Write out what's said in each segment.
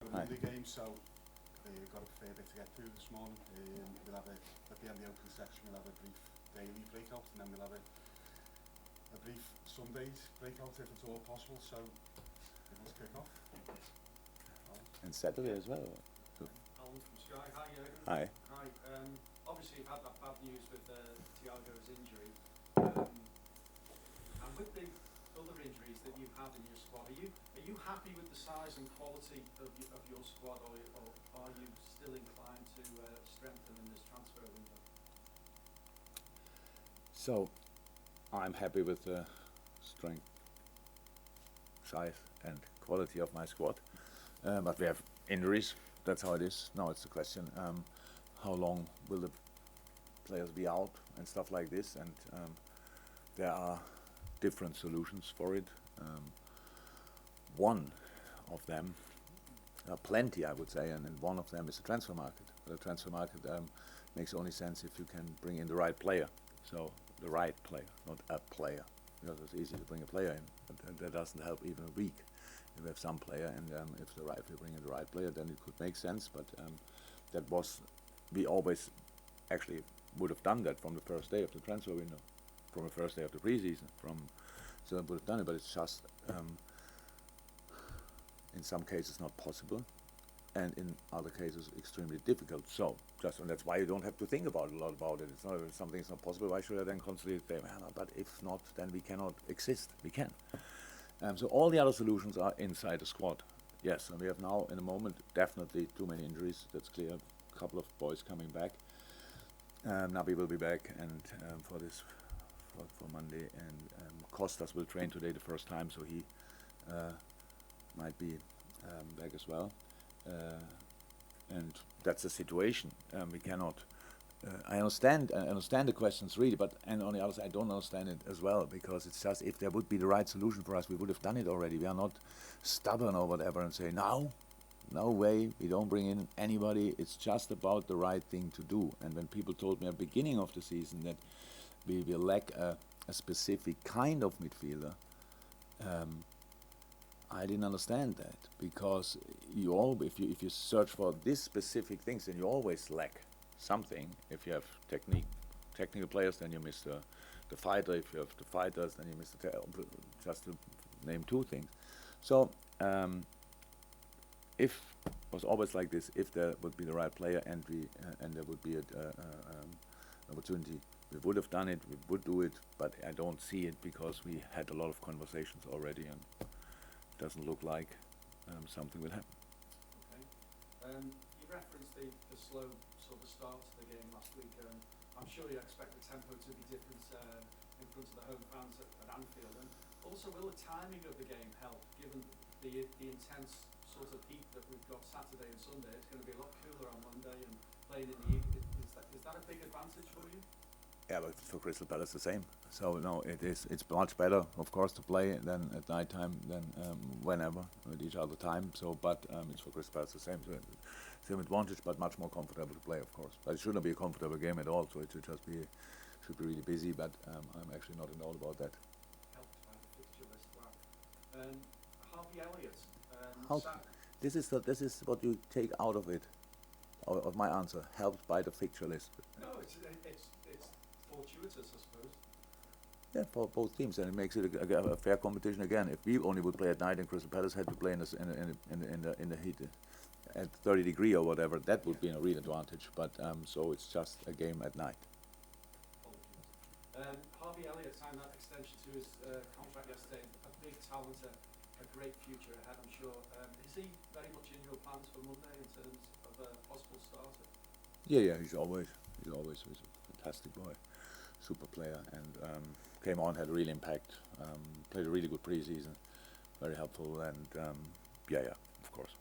Hi. Monday game, so got a fair bit to get through this morning. We'll have at the end of the opening section, we'll have a brief daily breakout, and then we'll have a brief Sundays breakout if it's all possible. So let's kick off. And Saturday as well. Alan from Sky. Hi, Jurgen. Hi. Hi. Obviously, you've had that bad news with Thiago's injury. And with the other injuries that you have in your squad, are you happy with the size and quality of your squad, or are you still inclined to strengthen in this transfer window? So, I'm happy with the strength, size, and quality of my squad. But we have injuries. That's how it is. Now it's the question: how long will the players be out and stuff like this? And there are different solutions for it. One of them, plenty, I would say, and one of them is the transfer market. The transfer market makes only sense if you can bring in the right player. So the right player, not a player, because it's easy to bring a player in, but that doesn't help even a week. If we have some player, and if we bring in the right player, then it could make sense. But we always actually would have done that from the first day of the transfer window, from the first day of the preseason. So I would have done it, but it's just in some cases not possible, and in other cases extremely difficult. So and that's why you don't have to think about a lot about it. It's not, if something's not possible, why should I then constantly say, well, but if not, then we cannot exist. We can. So all the other solutions are inside the squad. Yes, and we have now, in the moment, definitely too many injuries. That's clear. A couple of boys coming back. Nabi will be back, and for Monday, and Kostas will train today the first time, so he might be back as well. And that's the situation. We cannot. I understand the questions really, but on the other side, I don't understand it as well, because it's just, if there would be the right solution for us, we would have done it already. We are not stubborn or whatever and say no way, we don't bring in anybody. It's just about the right thing to do. And when people told me at the beginning of the season that we will lack a specific kind of midfielder, I didn't understand that, because if you search for these specific things, then you always lack something. If you have technical players, then you miss the fighter. If you have the fighters, then you miss just to name two things. So if it was always like this, if there would be the right player and there would be an opportunity, we would have done it, we would do it, but I don't see it, because we had a lot of conversations already, and it doesn't look like something will happen. Okay. You referenced the slow sort of start to the game last week. I'm sure you expect the tempo to be different in front of the home fans at Anfield. And also, will the timing of the game help, given the intense sort of heat that we've got Saturday and Sunday? It's going to be a lot cooler on Monday, and playing in the evening. Is that a big advantage for you? Yeah, but for Crystal Palace the same. So no, it's much better, of course, to play than at night time than whenever at each other time. So, but it's for Crystal Palace the same. So same advantage, but much more comfortable to play, of course. But it shouldn't be a comfortable game at all. So it should be really busy. But I'm actually not in doubt about that. Helped by the fixture list. Wow. Harvey Elliott. This is what you take out of it, of my answer. Helped by the fixture list. No, it's fortuitous, I suppose. Yeah, for both teams, and it makes it a fair competition again. If we only would play at night and Crystal Palace had to play in the heat at 30 degrees or whatever, that would be a real advantage. But so it's just a game at night. Apologies. Harvey Elliott signed that extension to his contract yesterday. A big talent, a great future ahead, I'm sure. Is he very much in your plans for Monday in terms of a possible starter? Yeah, he's always a fantastic boy, super player, and came on, had a real impact, played a really good preseason, very helpful, and yeah, of course.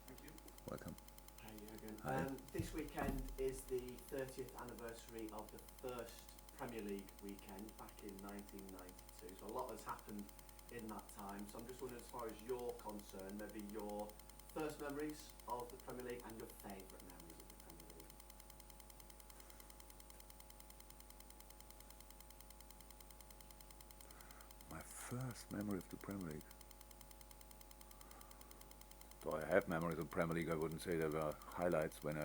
Thank you. Welcome. Hi, Jurgen. Hi. This weekend is the 30th anniversary of the first Premier League weekend back in 1992. So a lot has happened in that time. So I'm just wondering, as far as you're concerned, maybe your first memories of the Premier League and your favourite memories of the Premier League. My first memory of the Premier League. I have memories of Premier League. I wouldn't say there were highlights when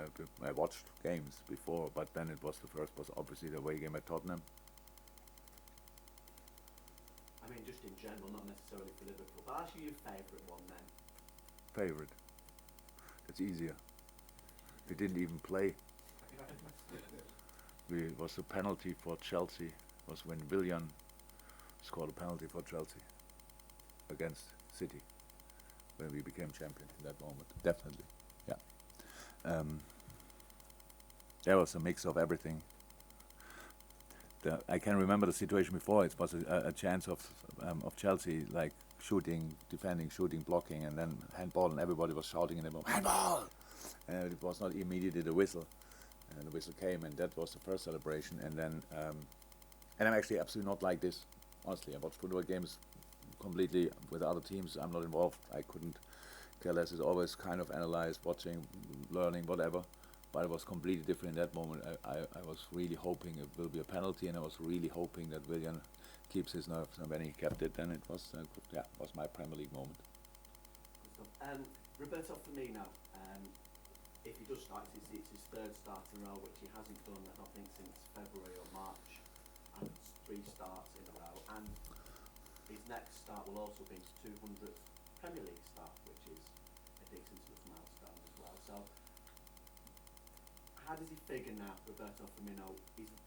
I watched games before, but then it was the first was obviously the away game at Tottenham. I mean, just in general, not necessarily for Liverpool, but actually your favourite one then? Favorite. It's easier. We didn't even play. It was a penalty for Chelsea. It was when Willian scored a penalty for Chelsea against City when we became champion in that moment. Definitely, yeah. There was a mix of everything. I can remember the situation before. It was a chance of Chelsea, like shooting, defending, shooting, blocking, and then handball, and everybody was shouting in the moment, handball! And it was not immediately the whistle. And the whistle came, and that was the first celebration. And then, and I'm actually absolutely not like this. Honestly, I watch football games completely with other teams. I'm not involved. I couldn't care less. It's always kind of analyzed, watching, learning, whatever. But it was completely different in that moment. I was really hoping it will be a penalty, and I was really hoping that Willian keeps his nerves. And when he kept it, then it was was my Premier League moment. Good stuff. Roberto Firmino, if he does start, it's his third start in a row, which he hasn't done, I think, since February or March, and it's 3 starts in a row. And his next start will also be his 200th Premier League start, which is a decent enough milestone as well. So, how does he figure now, Roberto Firmino?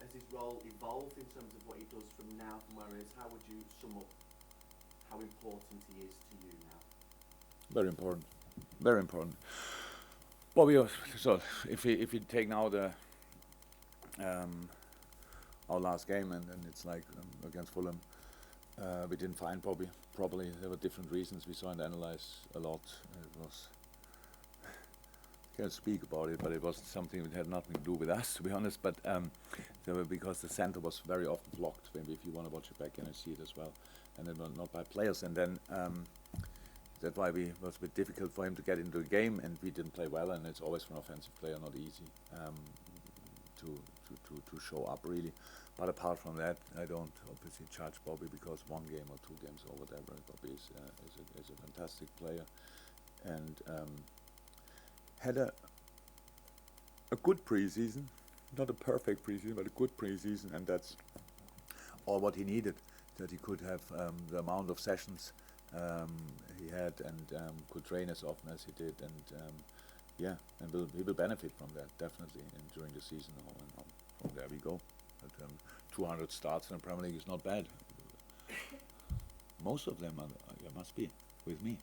Has his role evolved in terms of what he does from now, from where he is? How would you sum up how important he is to you now? Very important. Very important. Well, so if we take now the our last game, and it's like against Fulham, we didn't find probably there were different reasons. We saw and analyzed a lot. It was can't speak about it, but it was something that had nothing to do with us, to be honest. But because the center was very often blocked. Maybe if you want to watch it back, and I see it as well, and then not by players, and then. That's why it was a bit difficult for him to get into the game, and we didn't play well. And it's always for an offensive player not easy to show up really. But apart from that, I don't obviously judge Bobby because 1 game or 2 games or whatever. Bobby is a fantastic player, and had a good preseason, not a perfect preseason, but a good preseason, and that's all what he needed. That he could have the amount of sessions. He had and could train as often as he did, and he will benefit from that definitely during the season. And from there we go. But 200 starts in the Premier League is not bad. Most of them must be with me.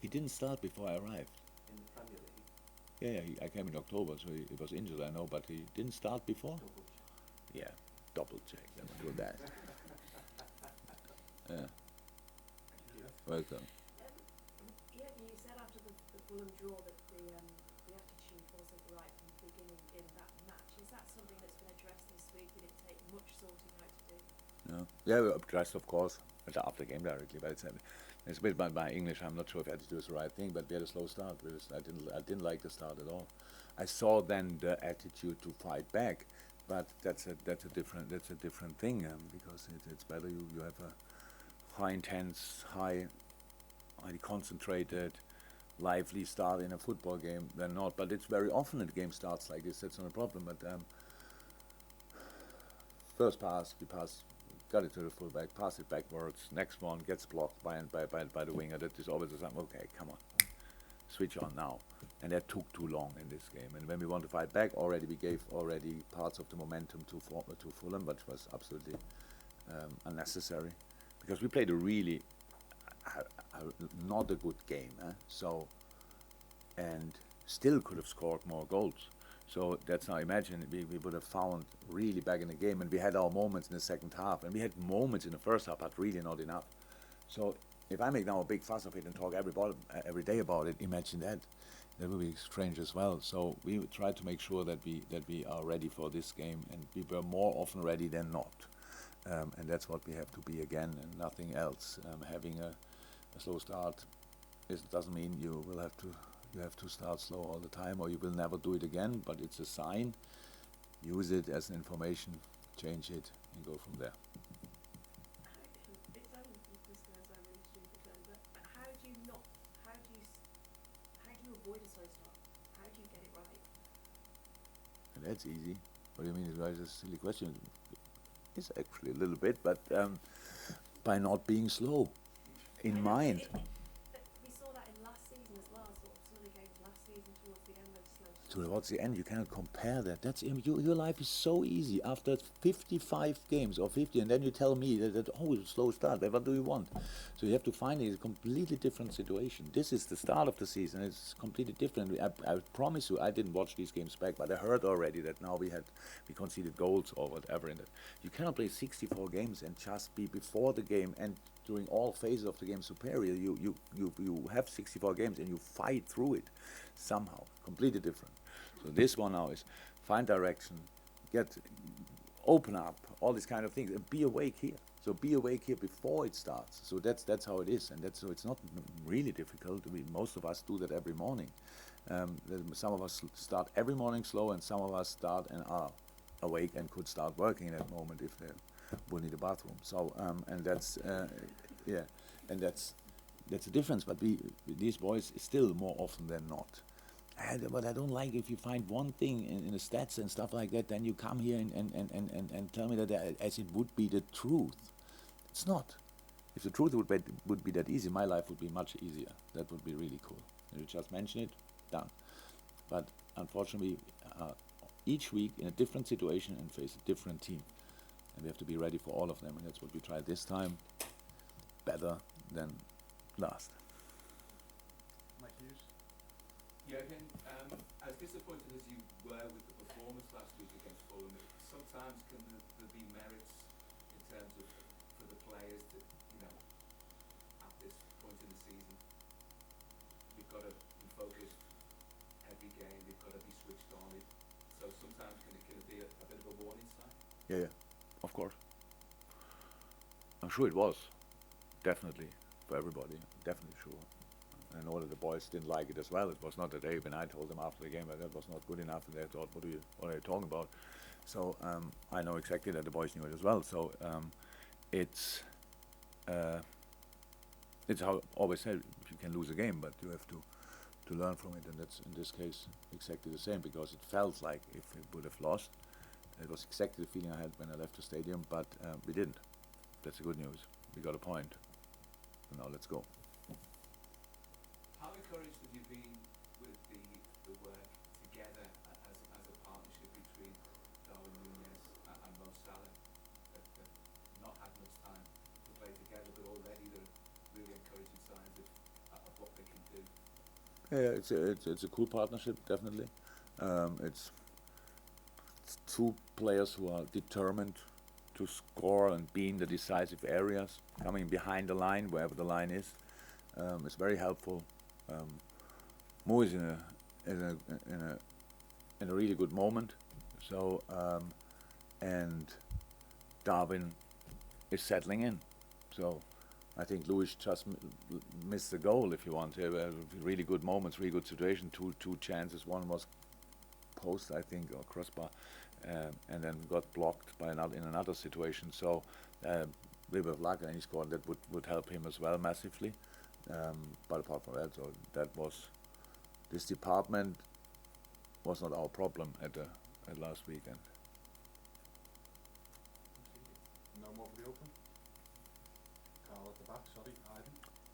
He didn't start before I arrived. In the Premier League? Yeah, I came in October, so he was injured, I know, but he didn't start before. Double check. Yeah, double check. Let me do that. Yeah. Welcome. Yeah, you said after the Fulham draw that the attitude wasn't right from the beginning in that match. Is that something that's been addressed this week? Did it take much sorting out to do? No. Yeah, we addressed, of course, after the game directly. But it's a bit by my English. I'm not sure if attitude is the right thing, but we had a slow start. I didn't like the start at all. I saw then the attitude to fight back, but that's a different thing because it's better you have a high intense, highly concentrated, lively start in a football game than not. But it's very often that the game starts like this. That's not a problem. But first pass, got it to the fullback, pass it backwards. Next one gets blocked by the winger. That is always the same. Okay, come on, switch on now. And that took too long in this game. And when we want to fight back, we gave parts of the momentum to Fulham, which was absolutely unnecessary. Because we played a really not a good game, and still could have scored more goals. So that's now imagine we would have found really back in the game, and we had our moments in the second half, and we had moments in the first half, but really not enough. So if I make now a big fuss of it and talk every day about it, imagine that. That would be strange as well. So we tried to make sure that we are ready for this game, and we were more often ready than not. And that's what we have to be again, and nothing else. Having a slow start doesn't mean you have to start slow all the time, or you will never do it again. But it's a sign. Use it as information, change it, and go from there. It sounds like this is going to sound really stupid then, but how do you with a slow start? How do you get it right? And that's easy. What do you mean? It's a silly question. It's actually a little bit, but by not being slow I in know, mind. but we saw that in last season as well, sort of some of the games last season towards the end were slow start. Towards the end, you cannot compare that. That's your life is so easy after 55 games or 50, and then you tell me that oh, it's a slow start. What do you want? So you have to find a completely different situation. This is the start of the season. It's completely different. I promise you, I didn't watch these games back, but I heard already that now we conceded goals or whatever in it. You cannot play 64 games and just be before the game and during all phases of the game superior. You have 64 games and you fight through it somehow. Completely different. So this one now is find direction, open up, all these kind of things, and be awake here. So be awake here before it starts. So that's how it is, and so it's not really difficult. Most of us do that every morning. Some of us start every morning slow, and some of us start and are awake and could start working in that moment if they will need a bathroom. So and that's the difference. But these boys still more often than not. But I don't like if you find one thing in the stats and stuff like that, then you come here and tell me that as it would be the truth. It's not. If the truth would be that easy, my life would be much easier. That would be really cool. You just mention it, done. But unfortunately, each week in a different situation and face a different team. And we have to be ready for all of them, and that's what we tried this time, better than last. Mike Hughes. Jurgen, as disappointed as you were with the performance last week against Fulham, sometimes can there be merits in terms of for the players that, at this point in the season, you've got to be focused every game, you've got to be switched on. So sometimes can it be a bit of a warning sign? Yeah, of course. I'm sure it was, definitely, for everybody, definitely sure. I know that the boys didn't like it as well. It was not that when I told them after the game that was not good enough, and they thought, what are you talking about? So I know exactly that the boys knew it as well. So it's how I always said, you can lose a game, but you have to learn from it, and that's in this case exactly the same, because it felt like if we would have lost, it was exactly the feeling I had when I left the stadium, but we didn't. That's the good news. We got a point. And now let's go. How encouraged have you been with the work together as a partnership between Darwin Núñez and Mo Salah? That not had much time to play together, but already there are really encouraging signs of what they can do. Yeah, it's a cool partnership, definitely. It's two players who are determined to score and be in the decisive areas, coming behind the line, wherever the line is. It's very helpful. Mo is in a really good moment. So and Darwin is settling in. So I think Lewis just missed the goal, if you want. Really good moments, really good situation. Two chances. One was post, I think, or crossbar, and then got blocked by in another situation. So we were lucky, and he scored. That would help him as well massively. But apart from that, so that was this department was not our problem at last weekend. No more for the open. Carl at the back, sorry.